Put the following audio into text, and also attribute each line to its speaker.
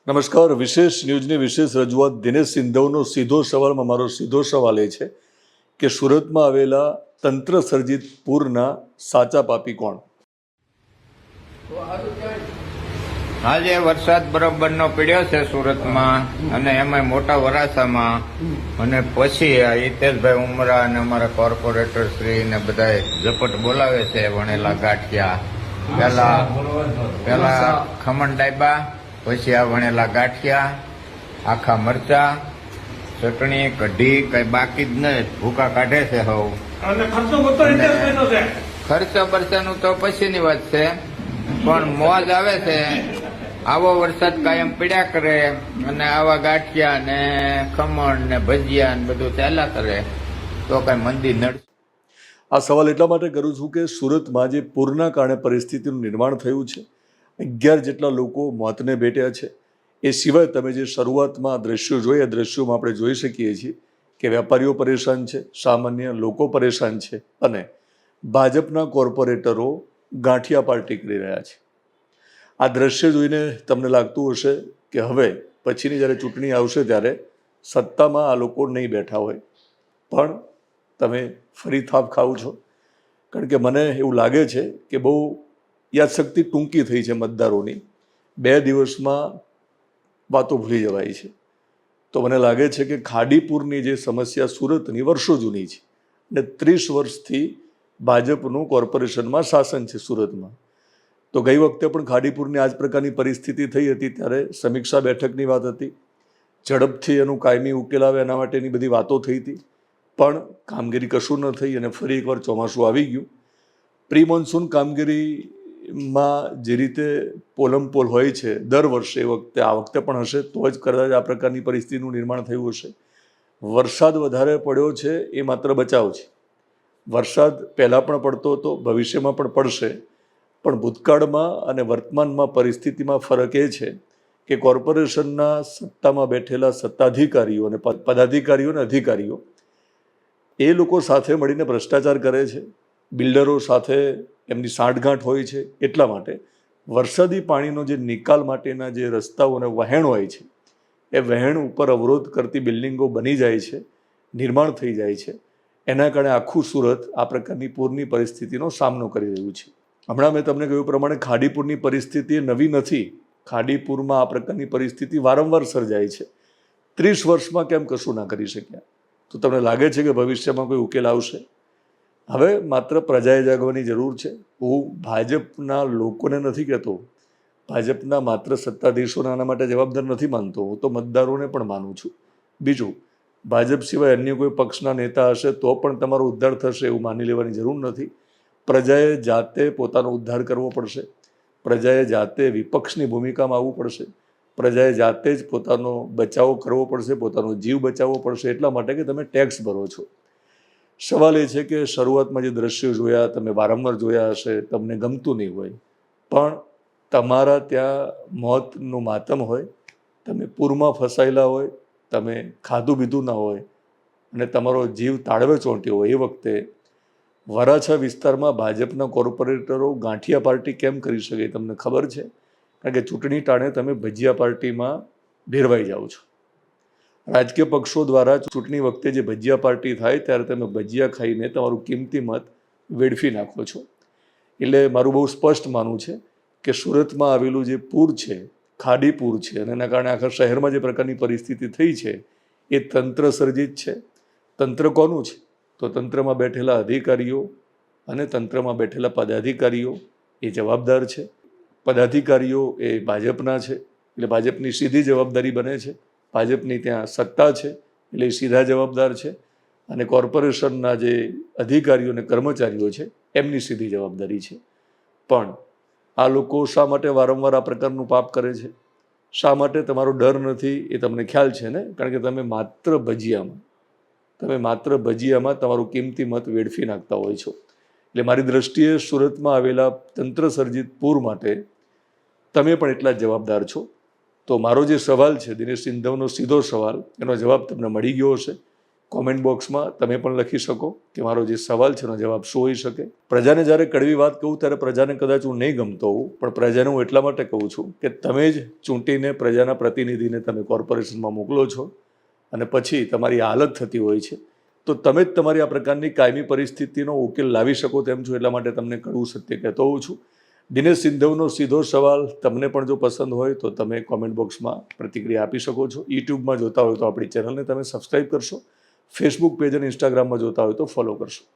Speaker 1: નમસ્કાર. વિશેષ ન્યૂઝની વિશેષ રજૂઆત દિનેશ સિંધવનો સીધો સવાલમાં મારો સીધો સવાલ એ છે કે સુરતમાં આવેલા તંત્ર સર્જિત પૂરના સાચા પાપી કોણ?
Speaker 2: આજે વરસાદ બરોબરનો પડ્યો છે સુરતમાં અને એમાં મોટા વરાછામાં અને પછી આ હિતેશભાઈ ઉમરા અને અમારા કોર્પોરેટર શ્રી ને બધા ઝપટ બોલાવે છે વણેલા ગાંઠિયા. પેલા ખમણ ડાયબા, પછી આ વણેલા ગાંઠિયા, આખા મરચા, ચટણી, કઢી, કઈ બાકી જ નહીં, ભૂકા કાઢે છે હવ. ખર્ચો બરચાનું તો પછીની વાત છે, પણ મોજ આવે છે. આવો વરસાદ કાયમ પડ્યા કરે અને આવા ગાંઠિયા ને ખમણ ને ભજીયા ને બધું ચાલ્યા કરે તો કઈ મંદી નડશે?
Speaker 1: આ સવાલ એટલા માટે કરું છું કે સુરતમાં જે પૂરના કારણે પરિસ્થિતિનું નિર્માણ થયું છે, 11 જેટલા લોકો મોતને ભેટ્યા છે. એ સિવાય તમે જે શરૂઆતમાં દ્રશ્યો જોયા, દ્રશ્યોમાં આપણે જોઈ શકીએ છીએ કે વેપારીઓ પરેશાન છે, સામાન્ય લોકો પરેશાન છે અને ભાજપના કોર્પોરેટરો ગાંઠિયા પાર્ટી કરી રહ્યા છે. આ દ્રશ્ય જોઈને તમને લાગતું હશે કે હવે પછીની જ્યારે ચૂંટણી આવશે ત્યારે સત્તામાં આ લોકો નહીં બેઠા હોય, પણ તમે ફરી થાપ ખાવ છો. કારણ કે મને એવું લાગે છે કે બહુ યાદશક્તિ ટૂંકી થઈ છે મતદારોની. 2 દિવસમાં વાતો ભૂલી જવાય છે. તો મને લાગે છે કે ખાડીપુરની જે સમસ્યા સુરતની વર્ષો જૂની છે અને 30 વર્ષથી ભાજપનું કોર્પોરેશનમાં શાસન છે સુરતમાં. તો ગઈ વખતે પણ ખાડીપુરની આ જ પ્રકારની પરિસ્થિતિ થઈ હતી ત્યારે સમીક્ષા બેઠકની વાત હતી, ઝડપથી એનું કાયમી ઉકેલ આવે એના માટેની બધી વાતો થઈ હતી, પણ કામગીરી કશું ન થઈ અને ફરી એકવાર ચોમાસું આવી ગયું. પ્રી મોન્સૂન કામગીરીમાં જે રીતે પોલમપોલ હોય છે દર વર્ષે, એ વખતે આ વખતે પણ હશે, તો જ કદાચ આ પ્રકારની પરિસ્થિતિનું નિર્માણ થયું હશે. વરસાદ વધારે પડ્યો છે એ માત્ર બચાવ છે. વરસાદ પહેલાં પણ પડતો હતો, ભવિષ્યમાં પણ પડશે, પણ ભૂતકાળમાં અને વર્તમાનમાં પરિસ્થિતિમાં ફરક એ છે કે કોર્પોરેશનના સત્તામાં બેઠેલા સત્તાધિકારીઓ અને પદાધિકારીઓ અને અધિકારીઓ એ લોકો સાથે મળીને ભ્રષ્ટાચાર કરે છે, બિલ્ડરો સાથે એમની સાંઠગાંઠ હોય છે. એટલા માટે વરસાદી પાણીનો જે નિકાલ માટેના જે રસ્તાઓ અને વહેણ હોય છે એ વહેણ ઉપર અવરોધ કરતી બિલ્ડિંગો બની જાય છે, નિર્માણ થઈ જાય છે. એના કારણે આખું સુરત આ પ્રકારની પૂરની પરિસ્થિતિનો સામનો કરી રહ્યું છે. હમણાં મેં તમને કહ્યું પ્રમાણે ખાડીપુરની પરિસ્થિતિ નવી નથી. ખાડીપુરમાં આ પ્રકારની પરિસ્થિતિ વારંવાર સર્જાય છે. 30 વર્ષમાં કેમ કશું ના કરી શક્યા? તો તમને લાગે છે કે ભવિષ્યમાં કોઈ ઉકેલ આવશે? હવે માત્ર પ્રજાએ જાગવાની જરૂર છે. હું ભાજપના લોકોને નથી કહેતો, ભાજપના માત્ર સત્તાધીશોને આના માટે જવાબદાર નથી માનતો, હું તો મતદારોને પણ માનું છું. બીજું, ભાજપ સિવાય અન્ય કોઈ પક્ષના નેતા હશે તો પણ તમારો ઉદ્ધાર થશે એવું માની લેવાની જરૂર નથી. પ્રજાએ જાતે પોતાનો ઉદ્ધાર કરવો પડશે. પ્રજાએ જાતે વિપક્ષની ભૂમિકામાં આવવું પડશે. પ્રજાએ જાતે જ પોતાનો બચાવ કરવો પડશે, પોતાનો જીવ બચાવવો પડશે. એટલા માટે કે તમે ટેક્સ ભરો છો. સવાલ એ છે કે શરૂઆતમાં જે દ્રશ્યો જોયા, તમે વારંવાર જોયા હશે, તમને ગમતું નહીં હોય, પણ તમારા ત્યાં મોતનું માતમ હોય, તમે પૂરમાં ફસાયેલા હોય, તમે ખાધું પીધું ના હોય અને તમારો જીવ તાળવે ચોંટ્યો હોય, એ વખતે વરાછા વિસ્તારમાં ભાજપના કોર્પોરેટરો ગાંઠિયા પાર્ટી કેમ કરી શકે તમને ખબર છે? કારણ કે ચૂંટણી ટાણે તમે ભજીયા પાર્ટીમાં ભેરવાઈ જાઓ છો. રાજકીય પક્ષો દ્વારા ચૂંટણી વખતે જે ભજીયા પાર્ટી થાય ત્યારે તમે ભજીયા ખાઈને તમારું કિંમતી મત વેડફી નાખો છો. એટલે મારું બહુ સ્પષ્ટ માનવું છે કે સુરતમાં આવેલું જે પૂર છે, ખાડીપુર છે, અને એના કારણે આખા શહેરમાં જે પ્રકારની પરિસ્થિતિ થઈ છે એ તંત્ર સર્જિત છે. તંત્ર કોનું છે? તો તંત્રમાં બેઠેલા અધિકારીઓ અને તંત્રમાં બેઠેલા પદાધિકારીઓ એ જવાબદાર છે. પદાધિકારીઓ એ ભાજપના છે એટલે ભાજપની સીધી જવાબદારી બને છે. ભાજપની ત્યાં સત્તા છે એટલે એ સીધા જવાબદાર છે. અને કોર્પોરેશનના જે અધિકારીઓ અને કર્મચારીઓ છે એમની સીધી જવાબદારી છે. પણ આ લોકો શા માટે વારંવાર આ પ્રકારનું પાપ કરે છે? શા માટે તમારો ડર નથી એ તમને ખ્યાલ છે ને? કારણ કે તમે માત્ર ભજીયામાં તમારું કિંમતી મત વેડફી નાખતા હોય છો. એટલે મારી દ્રષ્ટિએ સુરતમાં આવેલા તંત્ર સર્જિત પૂર માટે તમે પણ એટલા જ જવાબદાર છો. તો મારો જે સવાલ છે દિનેશ સિંધવનો સીધો સવાલ, એનો જવાબ તમને મળી ગયો હશે. કોમેન્ટ બોક્સમાં તમે પણ લખી શકો કે મારો જે સવાલ છે એનો જવાબ શું હોઈ શકે. પ્રજાને જ્યારે કડવી વાત કહું ત્યારે પ્રજાને કદાચ હું નહીં ગમતો હોઉં, પણ પ્રજાને હું એટલા માટે કહું છું કે તમે જ ચૂંટીને પ્રજાના પ્રતિનિધિને તમે કોર્પોરેશનમાં મોકલો છો અને પછી તમારી હાલત થતી હોય છે, તો તમે જ તમારી આ પ્રકારની કાયમી પરિસ્થિતિનો ઉકેલ લાવી શકો તેમ છો. એટલા માટે તમને કડવું સત્ય કહેતો હોઉં છું. દિનેશ સિંધવનો સીધો સવાલ તમને પણ જો પસંદ હોય તો તમે કોમેન્ટ બોક્સમાં પ્રતિક્રિયા આપી શકો છો. યુટ્યુબમાં જોતા હોય તો આપણી ચેનલને તમે સબસ્ક્રાઈબ કરશો, ફેસબુક પેજ અને ઇન્સ્ટાગ્રામમાં જોતા હોય તો ફોલો કરશો.